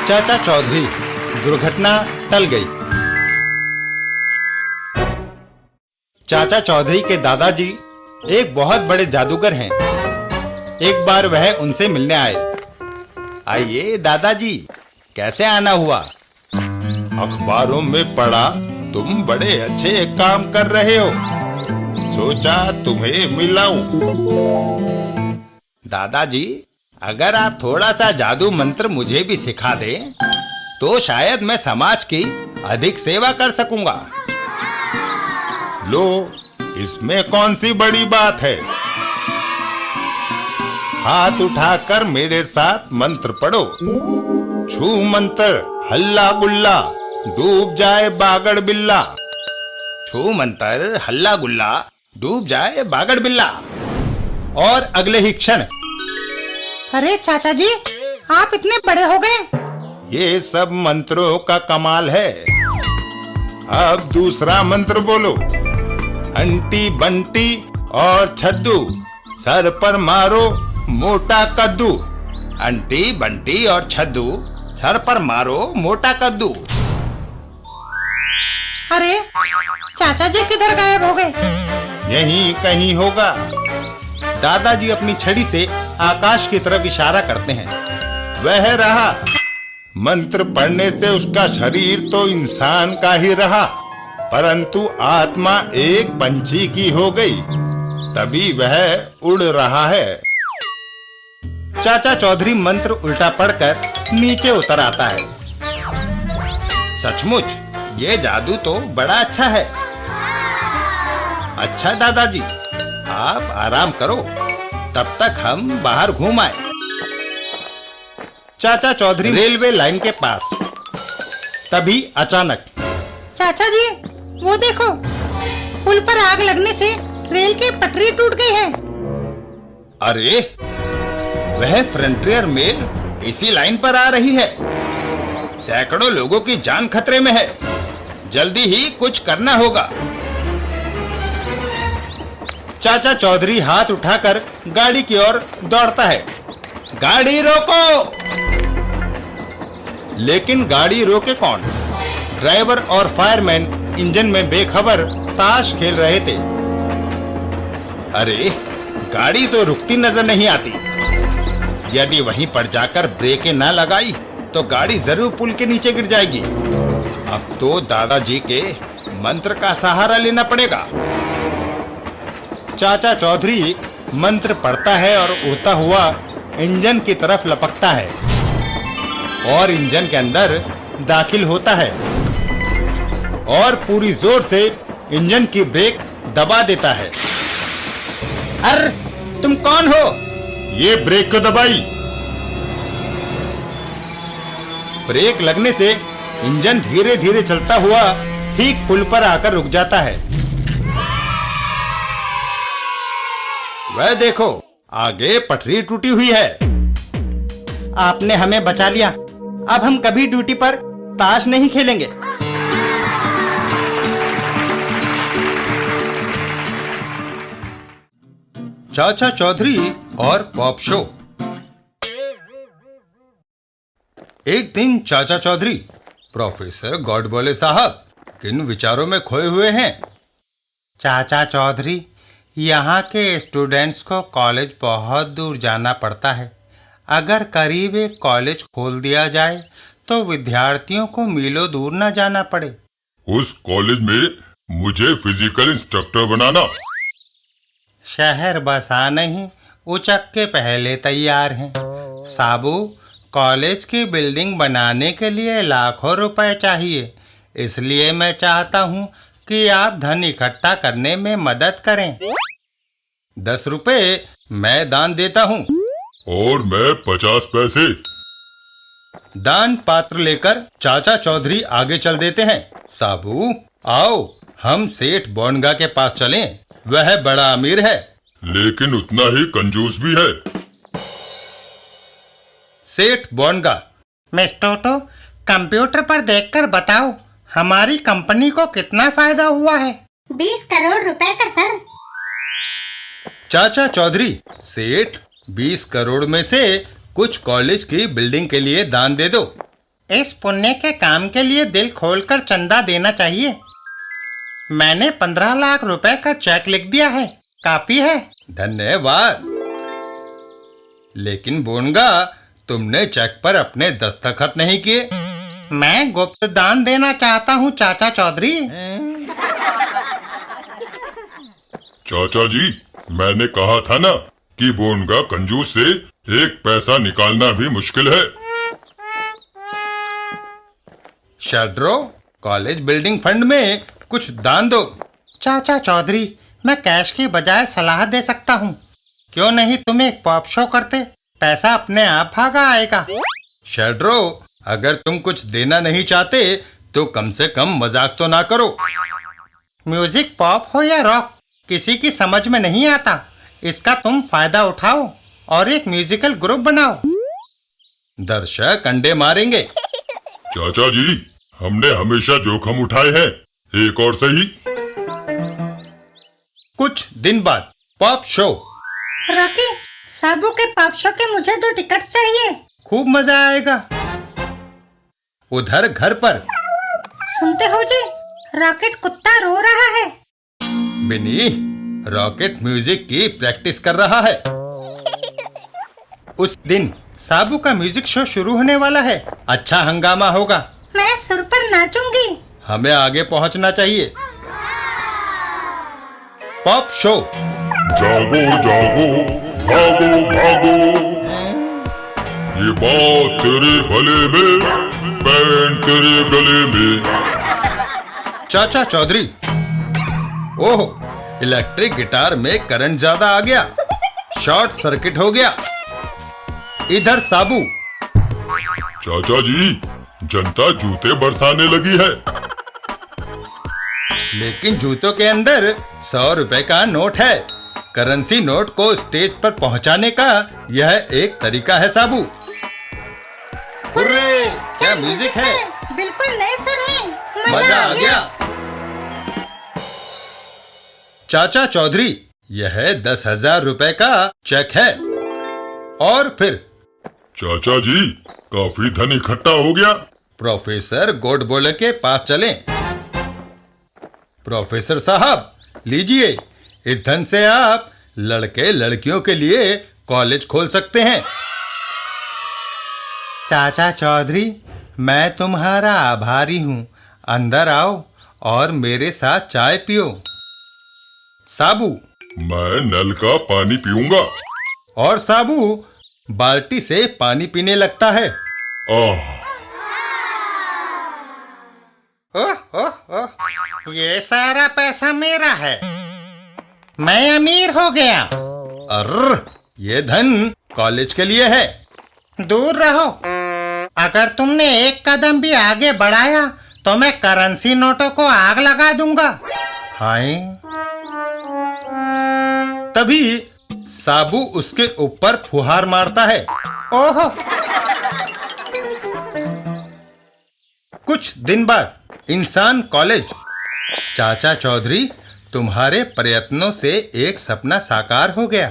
चाचा चौधरी, दुर्घटना टल गई। चाचा चौधरी के दादाजी एक बहुत बड़े जादूगर हैं। एक बार वह उनसे मिलने आए। आइए दादाजी, कैसे आना हुआ? अखबारों में पढ़ा तुम बड़े अच्छे काम कर रहे हो, सोचा तुम्हें मिलाऊं। दादाजी, अगर आप थोड़ा सा जादू मंत्र मुझे भी सिखा दें, तो शायद मैं समाज की अधिक सेवा कर सकूंगा। लो, इसमें कौन सी बड़ी बात है? हाथ उठाकर मेरे साथ मंत्र पढ़ो। छू मंत्र, हल्ला गुल्ला, डूब जाए बागड़ बिल्ला। छू मंत्र, हल्ला गुल्ला, डूब जाए बागड़ बिल्ला। और अगले ही क्षण, अरे चाचा जी, आप इतने बड़े हो गए। ये सब मंत्रों का कमाल है। अब दूसरा मंत्र बोलो। अंटी बंटी और छद्दू, सर पर मारो मोटा कद्दू। अंटी बंटी और छद्दू, सर पर मारो मोटा कद्दू। अरे चाचा जी किधर गायब हो गए? यहीं कहीं होगा। दादाजी अपनी छड़ी से आकाश की तरफ इशारा करते हैं। वह रहा। मंत्र पढ़ने से उसका शरीर तो इंसान का ही रहा, परंतु आत्मा एक पंछी की हो गई। तभी वह उड़ रहा है। चाचा चौधरी मंत्र उल्टा पढ़कर नीचे उतर आता है। सचमुच ये जादू तो बड़ा अच्छा है। अच्छा दादाजी, आप आराम करो, तब तक हम बाहर घूम आए। चाचा चौधरी रेलवे लाइन के पास। तभी अचानक, चाचा जी, वो देखो, पुल पर आग लगने से रेल की पटरी टूट गई है। अरे, वह फ्रंटियर मेल इसी लाइन पर आ रही है। सैकड़ों लोगों की जान खतरे में है। जल्दी ही कुछ करना होगा। चाचा चौधरी हाथ उठाकर गाड़ी की ओर दौड़ता है। गाड़ी रोको! लेकिन गाड़ी रोके कौन? ड्राइवर और फायरमैन इंजन में बेखबर ताश खेल रहे थे। अरे, गाड़ी तो रुकती नजर नहीं आती। यदि वहीं पर जाकर ब्रेकें ना लगाई तो गाड़ी जरूर पुल के नीचे गिर जाएगी। अब तो दादाजी के मंत्र का सहारा लेना पड़ेगा। चाचा चौधरी मंत्र पढ़ता है और उड़ता हुआ इंजन की तरफ लपकता है और इंजन के अंदर दाखिल होता है और पूरी जोर से इंजन की ब्रेक दबा देता है। अरे, तुम कौन हो? ये ब्रेक को दबाई। ब्रेक लगने से इंजन धीरे धीरे चलता हुआ ठीक पुल पर आकर रुक जाता है। वह देखो, आगे पटरी टूटी हुई है। आपने हमें बचा लिया। अब हम कभी ड्यूटी पर ताश नहीं खेलेंगे। चाचा चौधरी और पॉप शो। एक दिन चाचा चौधरी, प्रोफेसर गॉडबोले साहब किन विचारों में खोए हुए हैं? चाचा चौधरी, यहाँ के स्टूडेंट्स को कॉलेज बहुत दूर जाना पड़ता है। अगर करीब एक कॉलेज खोल दिया जाए तो विद्यार्थियों को मीलों दूर न जाना पड़े। उस कॉलेज में मुझे फिजिकल इंस्ट्रक्टर बनाना। शहर बसा नहीं, उचक के पहले तैयार हैं। साबू, कॉलेज की बिल्डिंग बनाने के लिए लाखों रुपए चाहिए। इसलिए मैं चाहता हूँ कि आप धन इकट्ठा करने में मदद करें। 10 रुपए मैं दान देता हूँ। और मैं 50 पैसे। दान पात्र लेकर चाचा चौधरी आगे चल देते हैं। साबू, आओ हम सेठ बोनगा के पास चलें। वह बड़ा अमीर है, लेकिन उतना ही कंजूस भी है। सेठ बोनगा, मिस्टर टोटो, कंप्यूटर पर देखकर बताओ, हमारी कंपनी को कितना फायदा हुआ है? 20 करोड़ रुपए का सर। चाचा चौधरी, सेठ 20 करोड़ में से कुछ कॉलेज की बिल्डिंग के लिए दान दे दो। इस पुण्य के काम के लिए दिल खोलकर चंदा देना चाहिए। मैंने 15 लाख रुपए का चेक लिख दिया है, काफी है। धन्यवाद। लेकिन बोनगा, तुमने चेक पर अपने दस्तखत नहीं किए। मैं गुप्त दान देना चाहता हूँ चाचा चौधरी। चाचा जी, मैंने कहा था ना कि बोनगा कंजूस से एक पैसा निकालना भी मुश्किल है। शड्रो, कॉलेज बिल्डिंग फंड में कुछ दान दो। चाचा चौधरी, मैं कैश की बजाय सलाह दे सकता हूँ। क्यों नहीं तुम एक पॉप शो करते, पैसा अपने आप भागा आएगा। शड्रो, अगर तुम कुछ देना नहीं चाहते तो कम से कम मजाक तो ना करो। म्यूजिक पॉप हो या रॉक, किसी की समझ में नहीं आता। इसका तुम फायदा उठाओ और एक म्यूजिकल ग्रुप बनाओ। दर्शक अंडे मारेंगे। चाचा जी, हमने हमेशा जोखिम उठाए हैं, एक और सही। कुछ दिन बाद पॉप शो। रॉकी, साबू के पॉप शो के मुझे 2 टिकट्स चाहिए। खूब मजा आएगा। उधर घर पर सुनते हो जी, रॉकेट कुत्ता रो रहा है। बिनी, रॉकेट म्यूजिक की प्रैक्टिस कर रहा है। उस दिन साबू का म्यूजिक शो शुरू होने वाला है। अच्छा हंगामा होगा। मैं सुर पर नाचूंगी। हमें आगे पहुंचना चाहिए। Pop show. जागो जागो, भागो भागो, ये बात तेरे भले में, बैंड तेरे गले में। चाचा चौधरी, ओह, इलेक्ट्रिक गिटार में करंट ज्यादा आ गया, शॉर्ट सर्किट हो गया। इधर साबू। चाचा जी, जनता जूते बरसाने लगी है। लेकिन जूतों के अंदर 100 रुपए का नोट है। करेंसी नोट को स्टेज पर पहुंचाने का यह एक तरीका है साबू। हुर्रे! क्या म्यूजिक है। बिल्कुल नए सुर हैं। मजा आ गया। चाचा चौधरी, यह 10,000 रुपए का चेक है। और फिर चाचा जी, काफी धन इकट्ठा हो गया। प्रोफेसर गोडबोले के पास चलें। प्रोफेसर साहब, लीजिए, इस धन से आप लड़के लड़कियों के लिए कॉलेज खोल सकते हैं। चाचा चौधरी, मैं तुम्हारा आभारी हूँ। अंदर आओ और मेरे साथ चाय पियो। साबू। मैं नल का पानी पीऊंगा। और साबू बाल्टी से पानी पीने लगता है। आह, ओह ओह ओह, ये सारा पैसा मेरा है। मैं अमीर हो गया। अर्र, ये धन कॉलेज के लिए है। दूर रहो। अगर तुमने एक कदम भी आगे बढ़ाया तो मैं करेंसी नोटों को आग लगा दूंगा। हाय। तभी साबू उसके ऊपर फुहार मारता है। ओहो। कुछ दिन बाद इंसान कॉलेज। चाचा चौधरी, तुम्हारे प्रयत्नों से एक सपना साकार हो गया।